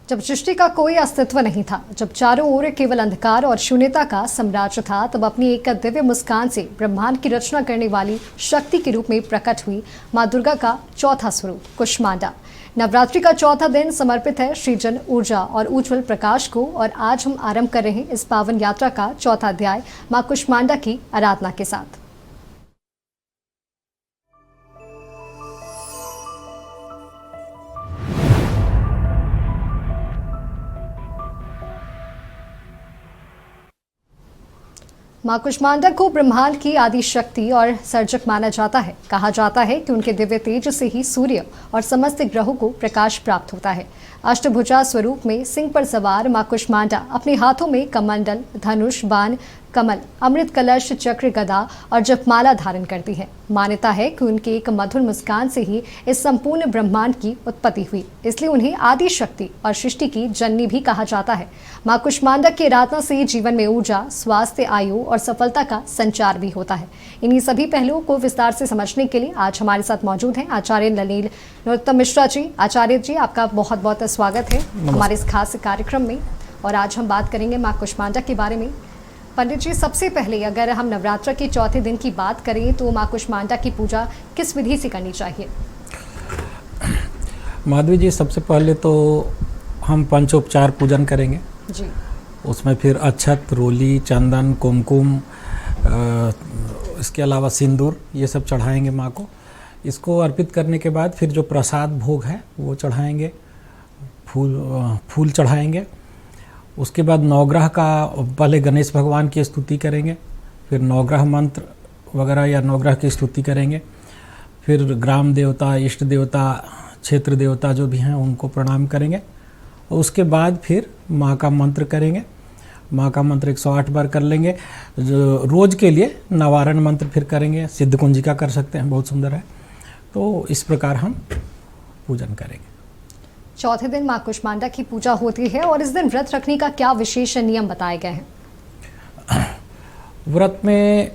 जब सृष्टि का कोई अस्तित्व नहीं था, जब चारों ओर केवल अंधकार और शून्यता का साम्राज्य था, तब अपनी एक दिव्य मुस्कान से ब्रह्मांड की रचना करने वाली शक्ति के रूप में प्रकट हुई मां दुर्गा का चौथा स्वरूप कुष्मांडा। नवरात्रि का चौथा दिन समर्पित है सृजन, ऊर्जा और उज्जवल प्रकाश को, और आज हम आरंभ कर रहे हैं इस पावन यात्रा का चौथा अध्याय मां कुष्मांडा की आराधना के साथ। मां कुष्मांडा को ब्रह्मांड की आदि शक्ति और सर्जक माना जाता है। कहा जाता है कि उनके दिव्य तेज से ही सूर्य और समस्त ग्रहों को प्रकाश प्राप्त होता है। अष्टभुजा स्वरूप में सिंह पर सवार मां कुष्मांडा अपने हाथों में कमंडल, धनुष, बाण, कमल, अमृत कलश, चक्र, गदा और जपमाला धारण करती है। मान्यता है कि उनकी एक मधुर मुस्कान से ही इस संपूर्ण ब्रह्मांड की उत्पत्ति हुई, इसलिए उन्हें आदि शक्ति और सृष्टि की जननी भी कहा जाता है। मां कुष्मांडा की आराधना से जीवन में ऊर्जा, स्वास्थ्य, आयु और सफलता का संचार भी होता है। इन्हीं सभी पहलुओं को विस्तार से समझने के लिए आज हमारे साथ मौजूद हैं आचार्य नलिनी नरोत्तम मिश्रा जी। आचार्य जी, आपका बहुत बहुत स्वागत है हमारे इस खास कार्यक्रम में। और आज हम बात करेंगे मां कुष्मांडा के बारे में। पंडित जी, सबसे पहले अगर हम नवरात्र के चौथे दिन की बात करें तो मां कुष्मांडा की पूजा किस विधि से करनी चाहिए? माधवी जी, सबसे पहले तो हम पंचोपचार पूजन करेंगे जी। उसमें फिर अक्षत, रोली, चंदन, कुमकुम, इसके अलावा सिंदूर, ये सब चढ़ाएंगे माँ को। इसको अर्पित करने के बाद फिर जो प्रसाद भोग है वो चढ़ाएंगे, फूल चढ़ाएंगे। उसके बाद नवग्रह का पहले गणेश भगवान की स्तुति करेंगे, फिर नवग्रह मंत्र वगैरह या नवग्रह की स्तुति करेंगे। फिर ग्राम देवता, इष्ट देवता, क्षेत्र देवता जो भी हैं उनको प्रणाम करेंगे। और उसके बाद फिर माँ का मंत्र करेंगे। माँ का मंत्र 108 बार कर लेंगे। जो रोज़ के लिए नवारण मंत्र फिर करेंगे, सिद्ध कुंजिका कर सकते हैं, बहुत सुंदर है। तो इस प्रकार हम पूजन करेंगे। चौथे दिन मां कुष्मांडा की पूजा होती है और इस दिन व्रत रखने का क्या विशेष नियम बताए गए हैं? व्रत में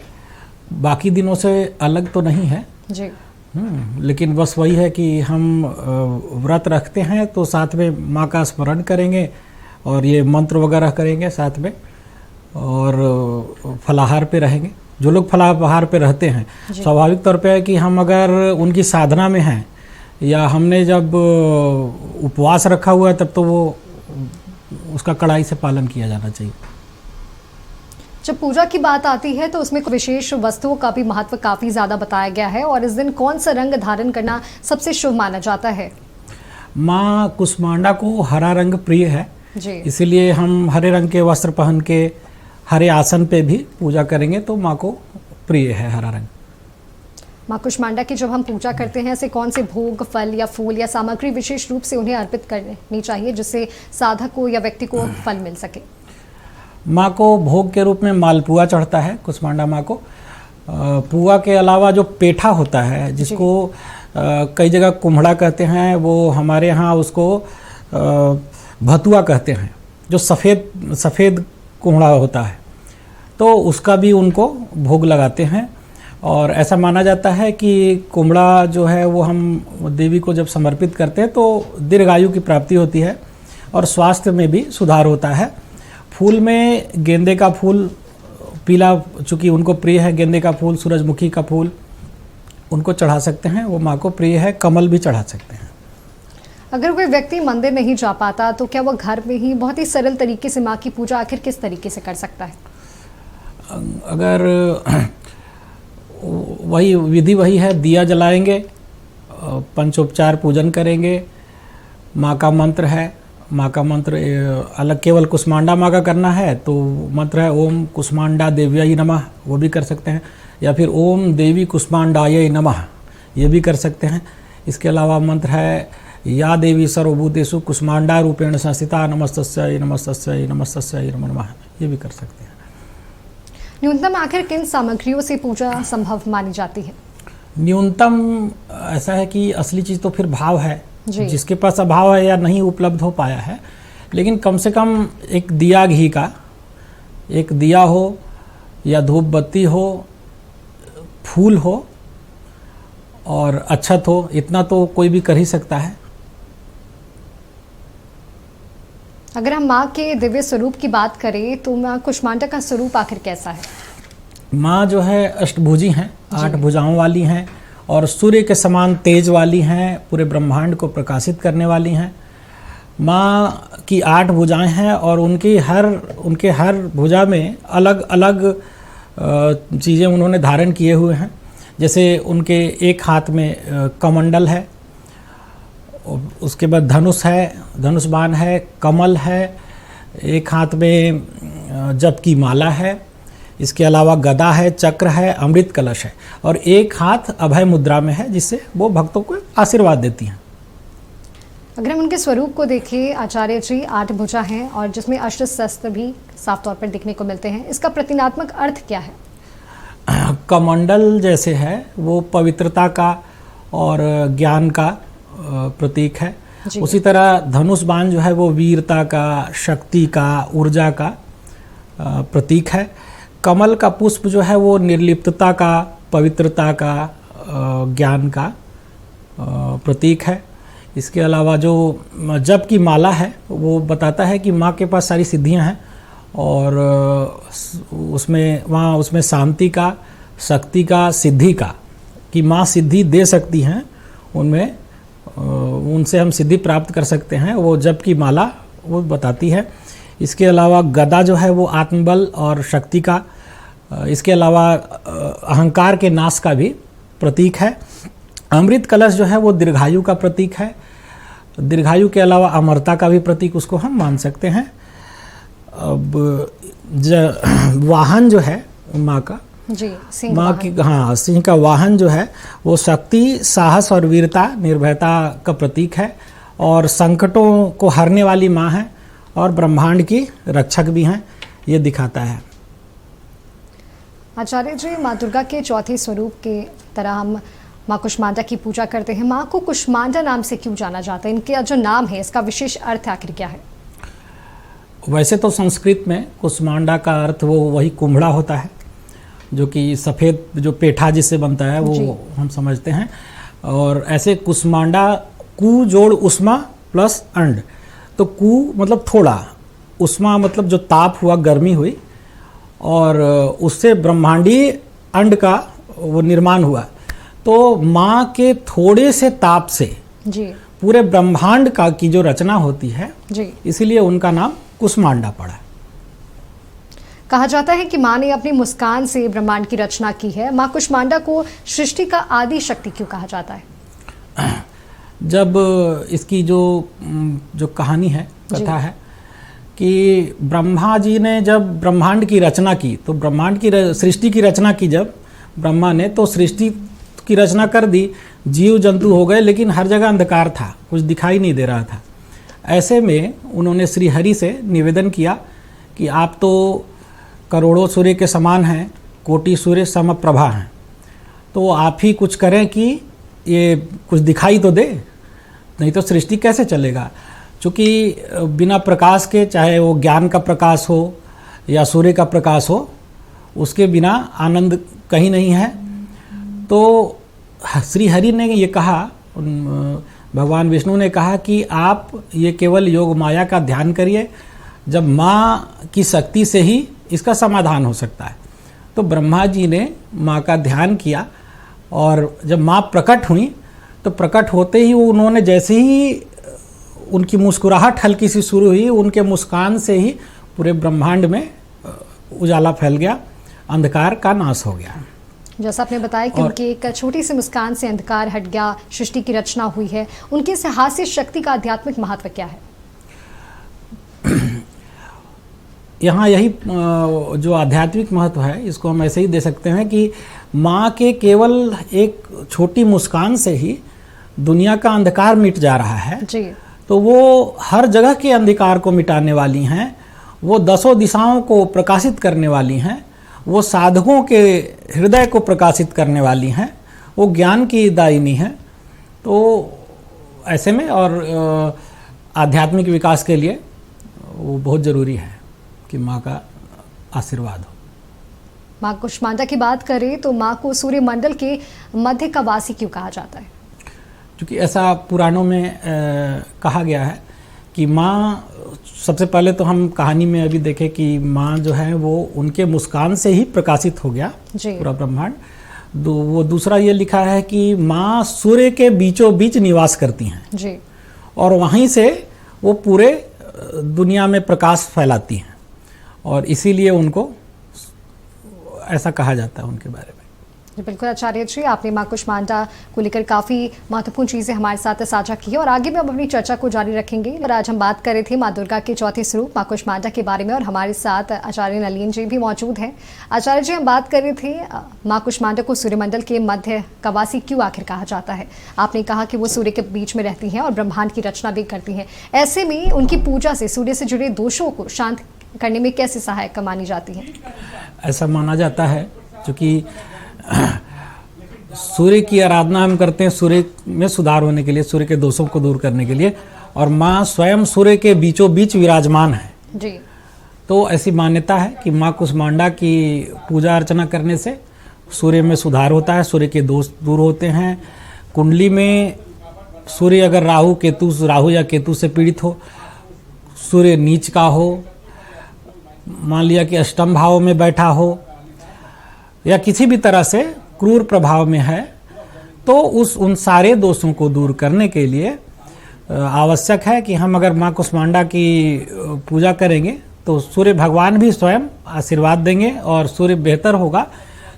बाकी दिनों से अलग तो नहीं है जी, लेकिन बस वही है कि हम व्रत रखते हैं तो साथ में माँ का स्मरण करेंगे और ये मंत्र वगैरह करेंगे साथ में, और फलाहार पे रहेंगे। जो लोग फलाहार पे रहते हैं, स्वाभाविक तौर पे है कि हम अगर उनकी साधना में हैं या हमने जब उपवास रखा हुआ है तब तो वो उसका कड़ाई से पालन किया जाना चाहिए। जब पूजा की बात आती है तो उसमें विशेष वस्तुओं का भी महत्व काफी ज्यादा बताया गया है, और इस दिन कौन सा रंग धारण करना सबसे शुभ माना जाता है? माँ कुष्मांडा को हरा रंग प्रिय है जी, इसीलिए हम हरे रंग के वस्त्र पहन के हरे आसन पे भी पूजा करेंगे तो माँ को प्रिय है हरा रंग। मां कुष्मांडा की जब हम पूजा करते हैं, ऐसे कौन से भोग, फल या फूल या सामग्री विशेष रूप से उन्हें अर्पित करनी चाहिए जिससे साधक को या व्यक्ति को फल मिल सके? माँ को भोग के रूप में मालपुआ चढ़ता है कुष्मांडा माँ को। पुआ के अलावा जो पेठा होता है, जिसको कई जगह कुम्हड़ा कहते हैं, वो हमारे यहाँ उसको भतुआ कहते हैं, जो सफ़ेद कुम्हड़ा होता है, तो उसका भी उनको भोग लगाते हैं। और ऐसा माना जाता है कि कुम्हड़ा जो है वो हम देवी को जब समर्पित करते हैं तो दीर्घायु की प्राप्ति होती है और स्वास्थ्य में भी सुधार होता है। फूल में गेंदे का फूल, पीला चूँकि उनको प्रिय है, गेंदे का फूल, सूरजमुखी का फूल उनको चढ़ा सकते हैं, वो माँ को प्रिय है। कमल भी चढ़ा सकते हैं। अगर कोई व्यक्ति मंदिर नहीं जा पाता तो क्या वो घर में ही बहुत ही सरल तरीके से माँ की पूजा आखिर किस तरीके से कर सकता है? अगर वही विधि वही है, दिया जलाएंगे, पंचोपचार पूजन करेंगे, माँ का मंत्र है। माँ का मंत्र अलग केवल कुष्मांडा माँ का करना है तो मंत्र है ओम कुष्मांडा देव्याय नमः, वो भी कर सकते हैं, या फिर ओम देवी कुष्मांडाय नमः, ये भी कर सकते हैं। इसके अलावा मंत्र है या देवी सर्वभूतेषु कुष्मांडा रूपेण संस्थिता नमस्तस्यै नमस्तस्यै नमस्तस्यै नमो नमः, ये भी कर सकते हैं। न्यूनतम आखिर किन सामग्रियों से पूजा संभव मानी जाती है? न्यूनतम ऐसा है कि असली चीज़ तो फिर भाव है, जिसके पास अभाव है या नहीं उपलब्ध हो पाया है, लेकिन कम से कम एक दिया घी का, एक दिया हो या धूप बत्ती हो, फूल हो और अक्षत हो, इतना तो कोई भी कर ही सकता है। अगर हम माँ के दिव्य स्वरूप की बात करें तो माँ कुष्मांडा का स्वरूप आखिर कैसा है? माँ जो है अष्टभुजी हैं, 8 भुजाओं वाली हैं और सूर्य के समान तेज वाली हैं, पूरे ब्रह्मांड को प्रकाशित करने वाली हैं। माँ की 8 भुजाएं हैं और उनके हर भुजा में अलग अलग चीज़ें उन्होंने धारण किए हुए हैं। जैसे उनके एक हाथ में कमंडल है, उसके बाद धनुष है, धनुष बाण है, कमल है, एक हाथ में जप की माला है, इसके अलावा गदा है, चक्र है, अमृत कलश है और एक हाथ अभय मुद्रा में है, जिससे वो भक्तों को आशीर्वाद देती हैं। अगर हम उनके स्वरूप को देखें आचार्य जी, 8 भुजा हैं और जिसमें अष्ट शस्त्र भी साफ तौर पर दिखने को मिलते हैं, इसका प्रतीकात्मक अर्थ क्या है? कमंडल जैसे है वो पवित्रता का और ज्ञान का प्रतीक है। उसी तरह धनुष बाण जो है वो वीरता का, शक्ति का, ऊर्जा का प्रतीक है। कमल का पुष्प जो है वो निर्लिप्तता का, पवित्रता का, ज्ञान का प्रतीक है। इसके अलावा जो जप की माला है वो बताता है कि माँ के पास सारी सिद्धियाँ हैं और उसमें शांति का, शक्ति का, सिद्धि का, कि माँ सिद्धि दे सकती हैं, उनसे हम सिद्धि प्राप्त कर सकते हैं, वो जप की माला वो बताती है। इसके अलावा गदा जो है वो आत्मबल और शक्ति का, इसके अलावा अहंकार के नाश का भी प्रतीक है। अमृत कलश जो है वो दीर्घायु का प्रतीक है। दीर्घायु के अलावा अमरता का भी प्रतीक उसको हम मान सकते हैं। अब वाहन जो है माँ का, जी, सिंह माँ की, हाँ, सिंह का वाहन जो है वो शक्ति, साहस और वीरता, निर्भयता का प्रतीक है और संकटों को हरने वाली माँ है और ब्रह्मांड की रक्षक भी हैं, ये दिखाता है। आचार्य जी, माँ दुर्गा के चौथे स्वरूप के तरह हम माँ कुष्मांडा की पूजा करते हैं। माँ को कुष्मांडा नाम से क्यों जाना जाता है? इनका जो नाम है इसका विशेष अर्थ आखिर क्या है? वैसे तो संस्कृत में कुष्मांडा का अर्थ वो वही कुम्भड़ा होता है, जो कि सफ़ेद जो पेठा जिससे बनता है वो हम समझते हैं। और ऐसे कुष्मांडा, कु जोड़ उष्मा प्लस अंड, तो कु मतलब थोड़ा, उष्मा मतलब जो ताप हुआ, गर्मी हुई, और उससे ब्रह्मांडीय अंड का वो निर्माण हुआ। तो माँ के थोड़े से ताप से जी पूरे ब्रह्मांड का की जो रचना होती है, जी, इसीलिए उनका नाम कुष्मांडा पड़ा। कहा जाता है कि माँ ने अपनी मुस्कान से ब्रह्मांड की रचना की है। माँ कुष्मांडा को सृष्टि का आदि शक्ति क्यों कहा जाता है? जब इसकी जो कहानी है, कथा है कि ब्रह्मा जी ने जब ब्रह्मांड की रचना की, तो ब्रह्मांड की सृष्टि की रचना की जब ब्रह्मा ने, तो सृष्टि की रचना कर दी, जीव जंतु हो गए, लेकिन हर जगह अंधकार था, कुछ दिखाई नहीं दे रहा था। ऐसे में उन्होंने श्री हरि से निवेदन किया कि आप तो करोड़ों सूर्य के समान हैं, कोटि सूर्य समप्रभा हैं, तो आप ही कुछ करें कि ये कुछ दिखाई तो दे, नहीं तो सृष्टि कैसे चलेगा। चूँकि बिना प्रकाश के, चाहे वो ज्ञान का प्रकाश हो या सूर्य का प्रकाश हो, उसके बिना आनंद कहीं नहीं है। तो श्री हरि ने ये कहा, भगवान विष्णु ने कहा कि आप ये केवल योग माया का ध्यान करिए, जब माँ की शक्ति से ही इसका समाधान हो सकता है। तो ब्रह्मा जी ने माँ का ध्यान किया और जब माँ प्रकट हुई, तो प्रकट होते ही उन्होंने, जैसे ही उनकी मुस्कुराहट हल्की सी शुरू हुई, उनके मुस्कान से ही पूरे ब्रह्मांड में उजाला फैल गया, अंधकार का नाश हो गया। जैसा आपने बताया कि उनकी एक छोटी सी मुस्कान से अंधकार हट गया, सृष्टि की रचना हुई है। उनकी इस हास्य शक्ति का आध्यात्मिक महत्व क्या है? यहाँ यही जो आध्यात्मिक महत्व है, इसको हम ऐसे ही दे सकते हैं कि माँ के केवल एक छोटी मुस्कान से ही दुनिया का अंधकार मिट जा रहा है जी। तो वो हर जगह के अंधकार को मिटाने वाली हैं, वो 10 दिशाओं को प्रकाशित करने वाली हैं, वो साधकों के हृदय को प्रकाशित करने वाली हैं, वो ज्ञान की दायिनी हैं। तो ऐसे में और आध्यात्मिक विकास के लिए वो बहुत ज़रूरी है कि माँ का आशीर्वाद हो। माँ कुष्मांडा की बात करें तो माँ को सूर्यमंडल के मध्य का वासी क्यों कहा जाता है? क्योंकि ऐसा पुराणों में कहा गया है कि माँ सबसे पहले तो हम कहानी में अभी देखें कि माँ जो है वो उनके मुस्कान से ही प्रकाशित हो गया जी। पूरा ब्रह्मांड। वो दूसरा ये लिखा है कि माँ सूर्य के बीचों बीच निवास करती हैं जी। और वहीं से वो पूरे दुनिया में प्रकाश फैलाती हैं, और इसीलिए उनको ऐसा कहा जाता है उनके बारे में। जी बिल्कुल आचार्य जी, आपने माँ कुष्मांडा को लेकर काफ़ी महत्वपूर्ण चीज़ें हमारे साथ साझा की और आगे भी हम अपनी चर्चा को जारी रखेंगे। और आज हम बात कर रहे थे माँ दुर्गा के चौथे स्वरूप माँ कुष्मांडा के बारे में, और हमारे साथ आचार्य नलिन जी भी मौजूद हैं। आचार्य जी, हम बात कर रहे थे माँ कुष्मांडा को सूर्यमंडल के मध्य का वासी क्यों आखिर कहा जाता है। आपने कहा कि वो सूर्य के बीच में रहती हैं और ब्रह्मांड की रचना भी करती हैं। ऐसे में उनकी पूजा से सूर्य से जुड़े दोषों को शांत करने में कैसे सहायक मानी जाती हैं? ऐसा माना जाता है क्योंकि सूर्य की आराधना हम करते हैं सूर्य में सुधार होने के लिए, सूर्य के दोषों को दूर करने के लिए, और माँ स्वयं सूर्य के बीचों बीच विराजमान है जी। तो ऐसी मान्यता है कि माँ कुष्मांडा की पूजा अर्चना करने से सूर्य में सुधार होता है, सूर्य के दोष दूर होते हैं। कुंडली में सूर्य अगर राहु या केतु से पीड़ित हो, सूर्य नीच का हो, मान लिया कि अष्टम भाव में बैठा हो, या किसी भी तरह से क्रूर प्रभाव में है, तो उन सारे दोषों को दूर करने के लिए आवश्यक है कि हम अगर माँ कुष्मांडा की पूजा करेंगे तो सूर्य भगवान भी स्वयं आशीर्वाद देंगे और सूर्य बेहतर होगा।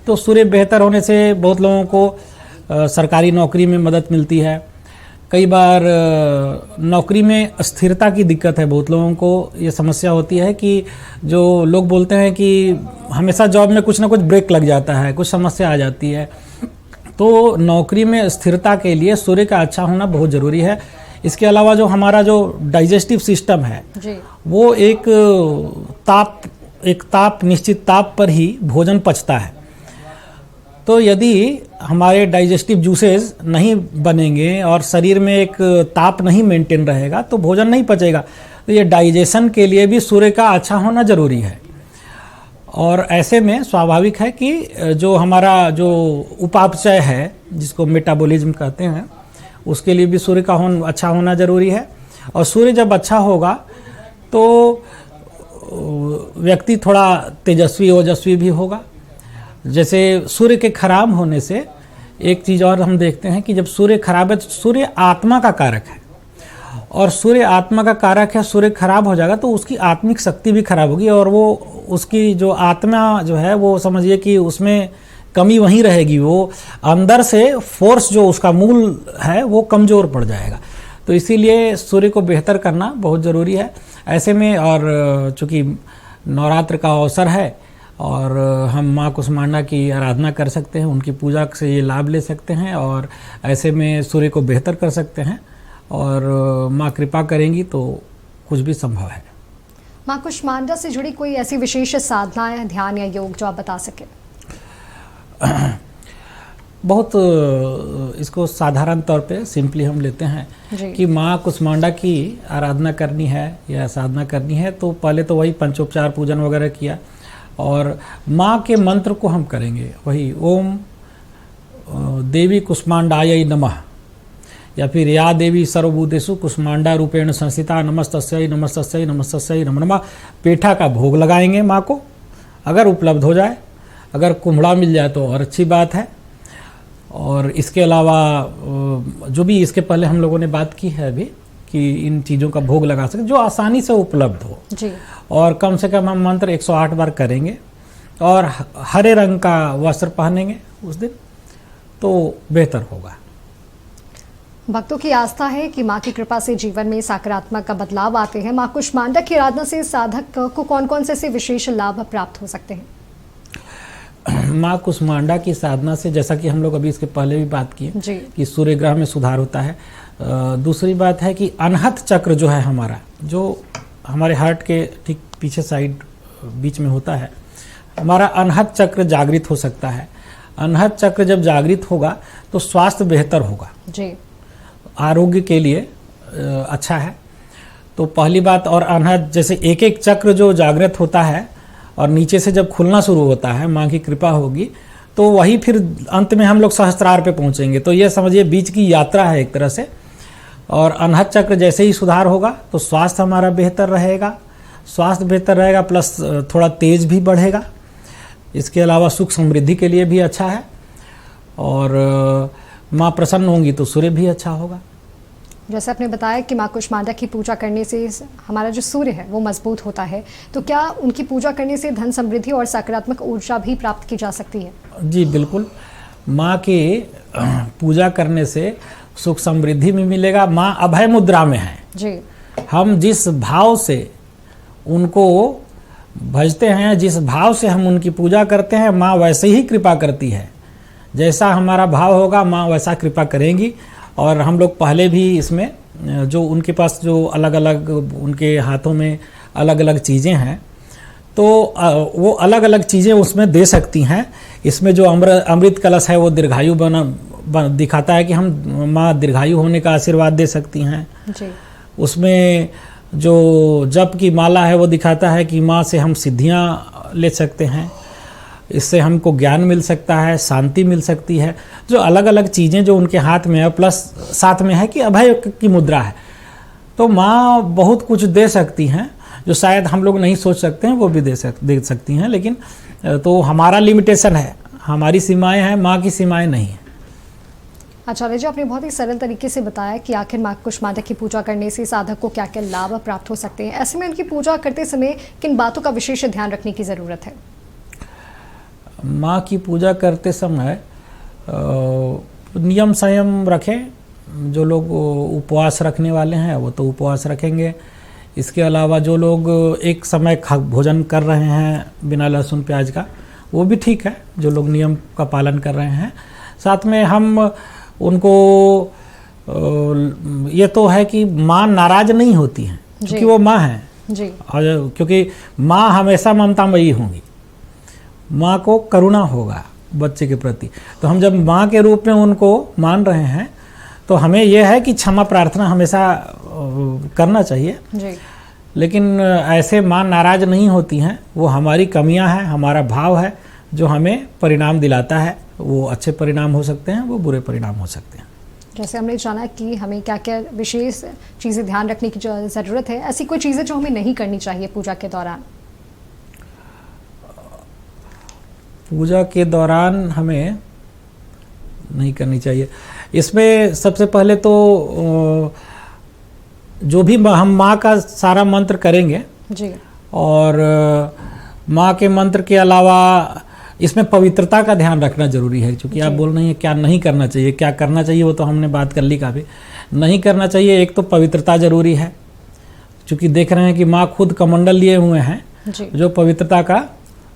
तो सूर्य बेहतर होने से बहुत लोगों को सरकारी नौकरी में मदद मिलती है। कई बार नौकरी में स्थिरता की दिक्कत है, बहुत लोगों को ये समस्या होती है कि जो लोग बोलते हैं कि हमेशा जॉब में कुछ ना कुछ ब्रेक लग जाता है, कुछ समस्या आ जाती है। तो नौकरी में स्थिरता के लिए सूर्य का अच्छा होना बहुत ज़रूरी है। इसके अलावा जो हमारा जो डाइजेस्टिव सिस्टम है जी। वो एक निश्चित ताप पर ही भोजन पचता है। तो यदि हमारे डाइजेस्टिव जूसेस नहीं बनेंगे और शरीर में एक ताप नहीं मेंटेन रहेगा तो भोजन नहीं पचेगा। तो ये डाइजेशन के लिए भी सूर्य का अच्छा होना जरूरी है। और ऐसे में स्वाभाविक है कि जो हमारा जो उपापचय है, जिसको मेटाबॉलिज्म कहते हैं, उसके लिए भी सूर्य का अच्छा होना जरूरी है। और सूर्य जब अच्छा होगा तो व्यक्ति थोड़ा तेजस्वी ओजस्वी भी होगा। जैसे सूर्य के खराब होने से एक चीज़ और हम देखते हैं कि जब सूर्य खराब है तो सूर्य आत्मा का कारक है, और सूर्य आत्मा का कारक है। सूर्य खराब हो जाएगा तो उसकी आत्मिक शक्ति भी खराब होगी, और वो उसकी जो आत्मा जो है वो समझिए कि उसमें कमी वहीं रहेगी। वो अंदर से फोर्स जो उसका मूल है वो कमज़ोर पड़ जाएगा। तो इसीलिए सूर्य को बेहतर करना बहुत ज़रूरी है ऐसे में। और चूँकि नवरात्र का अवसर है और हम माँ कुष्मांडा की आराधना कर सकते हैं, उनकी पूजा से ये लाभ ले सकते हैं, और ऐसे में सूर्य को बेहतर कर सकते हैं। और माँ कृपा करेंगी तो कुछ भी संभव है। माँ कुष्मांडा से जुड़ी कोई ऐसी विशेष साधना, ध्यान या योग जो आप बता सकें? बहुत इसको साधारण तौर पे सिंपली हम लेते हैं कि माँ कुष्मांडा की आराधना करनी है या साधना करनी है तो पहले तो वही पंचोपचार पूजन वगैरह किया, और माँ के मंत्र को हम करेंगे वही ओम देवी कुष्मांडायै नमः, या फिर या देवी सर्वभूतेषु कुष्मांडा रूपेण संस्थिता नमस्तस्यै नमस्तस्यै नमस्तस्यै नमो नमः। पेठा का भोग लगाएंगे माँ को, अगर उपलब्ध हो जाए, अगर कुम्हड़ा मिल जाए तो और अच्छी बात है। और इसके अलावा जो भी इसके पहले हम लोगों ने बात की है अभी कि इन चीज़ों का भोग लगा सकें जो आसानी से उपलब्ध हो जी। और कम से कम हम मंत्र 108 बार करेंगे और हरे रंग का वस्त्र पहनेंगे उस दिन तो बेहतर होगा। भक्तों की आस्था है कि माँ की कृपा से जीवन में सकारात्मक बदलाव आते हैं। माँ कुष्मांडा की आराधना से साधक को कौन कौन से विशेष लाभ प्राप्त हो सकते हैं? माँ कुष्मांडा की साधना से, जैसा कि हम लोग अभी इसके पहले भी बात की कि सूर्य ग्रह में सुधार होता है। दूसरी बात है कि अनहत चक्र जो है हमारा, जो हमारे हार्ट के ठीक पीछे साइड बीच में होता है, हमारा अनहत चक्र जागृत हो सकता है। अनहत चक्र जब जागृत होगा तो स्वास्थ्य बेहतर होगा जी, आरोग्य के लिए अच्छा है। तो पहली बात, और अनहत जैसे एक एक चक्र जो जागृत होता है और नीचे से जब खुलना शुरू होता है, माँ की कृपा होगी तो वही फिर अंत में हम लोग सहस्त्रार पे पहुँचेंगे। तो ये समझिए बीच की यात्रा है एक तरह से। और अनहद चक्र जैसे ही सुधार होगा तो स्वास्थ्य हमारा बेहतर रहेगा, स्वास्थ्य बेहतर रहेगा प्लस थोड़ा तेज भी बढ़ेगा। इसके अलावा सुख समृद्धि के लिए भी अच्छा है और माँ प्रसन्न होंगी तो सूर्य भी अच्छा होगा। जैसे आपने बताया कि माँ कुष्मांडा की पूजा करने से हमारा जो सूर्य है वो मजबूत होता है, तो क्या उनकी पूजा करने से धन समृद्धि और सकारात्मक ऊर्जा भी प्राप्त की जा सकती है? जी बिल्कुल, माँ की पूजा करने से सुख समृद्धि भी मिलेगा। माँ अभय मुद्रा में है जी। हम जिस भाव से उनको भजते हैं, जिस भाव से हम उनकी पूजा करते हैं, माँ वैसे ही कृपा करती है। जैसा हमारा भाव होगा माँ वैसा कृपा करेंगी। और हम लोग पहले भी इसमें जो उनके पास जो अलग अलग उनके हाथों में अलग अलग चीज़ें हैं तो वो अलग अलग चीज़ें उसमें दे सकती हैं। इसमें जो अमृत कलश है वो दीर्घायु दिखाता है कि हम माँ दीर्घायु होने का आशीर्वाद दे सकती हैं जी। उसमें जो जप की माला है वो दिखाता है कि माँ से हम सिद्धियाँ ले सकते हैं, इससे हमको ज्ञान मिल सकता है, शांति मिल सकती है। जो अलग अलग चीज़ें जो उनके हाथ में है प्लस साथ में है कि अभय की मुद्रा है, तो माँ बहुत कुछ दे सकती हैं जो शायद हम लोग नहीं सोच सकते हैं, वो भी दे सकती हैं। लेकिन तो हमारा लिमिटेशन है, हमारी सीमाएं हैं, माँ की सीमाएं नहीं है। आचार्य जी, आपने बहुत ही सरल तरीके से बताया कि आखिर माँ कुष्मांडा की पूजा करने से साधक को क्या क्या लाभ प्राप्त हो सकते हैं। ऐसे में उनकी पूजा करते समय किन बातों का विशेष ध्यान रखने की ज़रूरत है? माँ की पूजा करते समय नियम संयम रखें। जो लोग उपवास रखने वाले हैं वो तो उपवास रखेंगे। इसके अलावा जो लोग एक समय भोजन कर रहे हैं बिना लहसुन प्याज का, वो भी ठीक है, जो लोग नियम का पालन कर रहे हैं। साथ में हम उनको ये तो है कि माँ नाराज नहीं होती हैं क्योंकि वो माँ है जी। और क्योंकि माँ हमेशा ममतामयी होंगी, माँ को करुणा होगा बच्चे के प्रति। तो हम जब माँ के रूप में उनको मान रहे हैं तो हमें यह है कि क्षमा प्रार्थना हमेशा करना चाहिए जी। लेकिन ऐसे माँ नाराज नहीं होती हैं। वो हमारी कमियां हैं, हमारा भाव है जो हमें परिणाम दिलाता है। वो अच्छे परिणाम हो सकते हैं, वो बुरे परिणाम हो सकते हैं। जैसे हमने जाना कि हमें क्या क्या विशेष चीज़ें ध्यान रखने की ज़रूरत है, ऐसी कोई चीज़ें जो हमें नहीं करनी चाहिए पूजा के दौरान? पूजा के दौरान हमें नहीं करनी चाहिए, इसमें सबसे पहले तो जो भी हम माँ का सारा मंत्र करेंगे जी। और माँ के मंत्र के अलावा इसमें पवित्रता का ध्यान रखना जरूरी है। क्योंकि आप बोल रही हैं क्या नहीं करना चाहिए, क्या करना चाहिए, वो तो हमने बात कर ली काफ़ी। नहीं करना चाहिए, एक तो पवित्रता जरूरी है, क्योंकि देख रहे हैं कि माँ खुद कमंडल लिए हुए हैं जी। जो पवित्रता का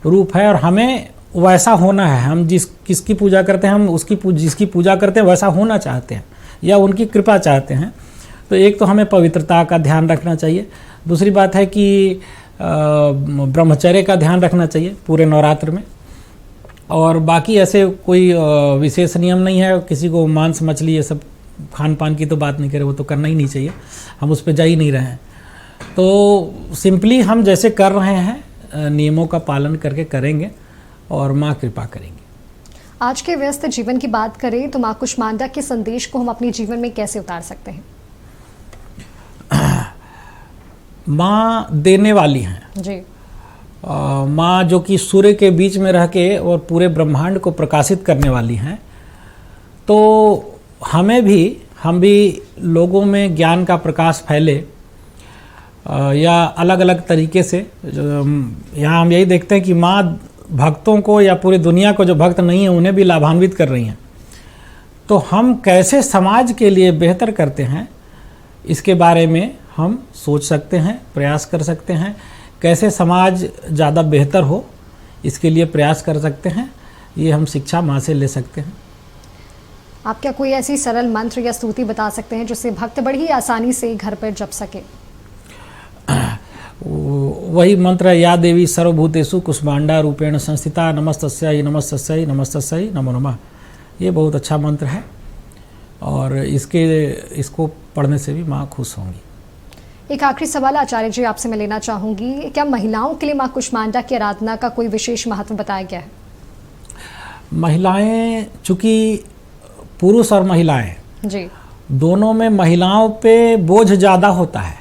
रूप है और हमें वैसा होना है। हम किसकी पूजा करते हैं, हम उसकी जिसकी पूजा करते हैं वैसा होना चाहते हैं या उनकी कृपा चाहते हैं। तो एक तो हमें पवित्रता का ध्यान रखना चाहिए। दूसरी बात है कि ब्रह्मचर्य का ध्यान रखना चाहिए पूरे नवरात्र में। और बाकी ऐसे कोई विशेष नियम नहीं है। किसी को मांस मछली ये सब खान पान की तो बात नहीं करें, वो तो करना ही नहीं चाहिए, हम उस पर जा ही नहीं रहे हैं। तो सिंपली हम जैसे कर रहे हैं नियमों का पालन करके करेंगे और माँ कृपा करेंगी। आज के व्यस्त जीवन की बात करें तो माँ कुष्मांडा के संदेश को हम अपने जीवन में कैसे उतार सकते हैं? माँ देने वाली हैं जी। माँ जो कि सूर्य के बीच में रह के और पूरे ब्रह्मांड को प्रकाशित करने वाली हैं। तो हम भी लोगों में ज्ञान का प्रकाश फैले या अलग अलग तरीके से। यहाँ हम यही देखते हैं कि माँ भक्तों को या पूरी दुनिया को, जो भक्त नहीं है उन्हें भी लाभान्वित कर रही हैं। तो हम कैसे समाज के लिए बेहतर करते हैं इसके बारे में हम सोच सकते हैं, प्रयास कर सकते हैं। कैसे समाज ज़्यादा बेहतर हो इसके लिए प्रयास कर सकते हैं, ये हम शिक्षा माँ से ले सकते हैं। आप क्या कोई ऐसी सरल मंत्र या स्तुति बता सकते हैं जिससे भक्त बड़ी आसानी से घर पर जप सके? वही मंत्र है, या देवी सर्वभूतेषु कुष्मांडा रूपेण संस्थिता नमस्तस्यै नमस्तस्यै नमस्तस्यै नमो नमः। ये बहुत अच्छा मंत्र है और इसको पढ़ने से भी माँ खुश होंगी। एक आखिरी सवाल आचार्य जी आपसे मैं लेना चाहूँगी, क्या महिलाओं के लिए माँ कुष्मांडा की आराधना का कोई विशेष महत्व बताया गया है? महिलाएं, चूँकि पुरुष और महिलाएं जी दोनों में महिलाओं पे बोझ ज़्यादा होता है,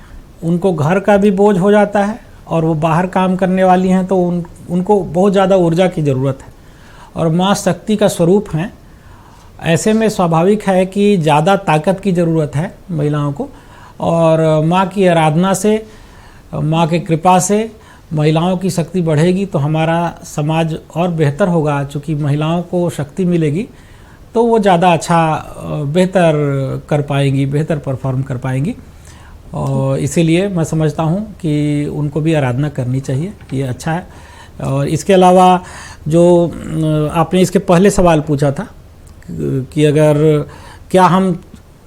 उनको घर का भी बोझ हो जाता है और वो बाहर काम करने वाली हैं तो उनको बहुत ज़्यादा ऊर्जा की ज़रूरत है और माँ शक्ति का स्वरूप हैं। ऐसे में स्वाभाविक है कि ज़्यादा ताकत की ज़रूरत है महिलाओं को और माँ की आराधना से, माँ के कृपा से महिलाओं की शक्ति बढ़ेगी तो हमारा समाज और बेहतर होगा। चूँकि महिलाओं को शक्ति मिलेगी तो वो ज़्यादा अच्छा बेहतर कर पाएंगी, बेहतर परफॉर्म कर पाएंगी और इसीलिए मैं समझता हूँ कि उनको भी आराधना करनी चाहिए, ये अच्छा है। और इसके अलावा जो आपने इसके पहले सवाल पूछा था कि अगर क्या हम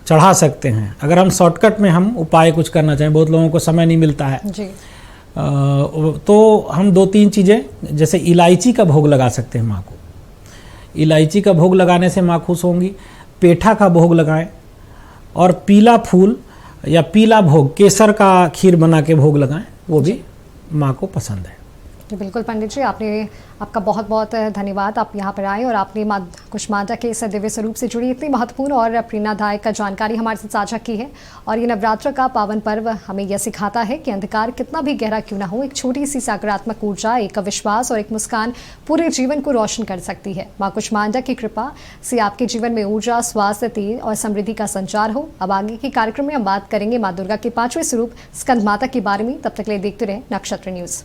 चढ़ा सकते हैं, अगर हम शॉर्टकट में हम उपाय कुछ करना चाहें, बहुत लोगों को समय नहीं मिलता है जी। तो हम 2-3 चीज़ें, जैसे इलायची का भोग लगा सकते हैं माँ को। इलायची का भोग लगाने से माँ खुश होंगी। पेठा का भोग लगाएं और पीला फूल या पीला भोग, केसर का खीर बना के भोग लगाएं, वो भी माँ को पसंद है। जी बिल्कुल पंडित जी, आपका बहुत बहुत धन्यवाद। आप यहाँ पर आए और आपने माँ कुष्मांडा के इस दिव्य स्वरूप से जुड़ी इतनी महत्वपूर्ण और प्रेरणादायक जानकारी हमारे साथ साझा की है। और ये नवरात्र का पावन पर्व हमें यह सिखाता है कि अंधकार कितना भी गहरा क्यों ना हो, एक छोटी सी सकारात्मक ऊर्जा, एक विश्वास और एक मुस्कान पूरे जीवन को रोशन कर सकती है। माँ कुष्मांडा की कृपा से आपके जीवन में ऊर्जा, स्वास्थ्य, तेज और समृद्धि का संचार हो। अब आगे के कार्यक्रम में हम बात करेंगे माँ दुर्गा के 5वें स्वरूप स्कंद माता के बारे में। तब तक के लिए देखते रहे नक्षत्र न्यूज़।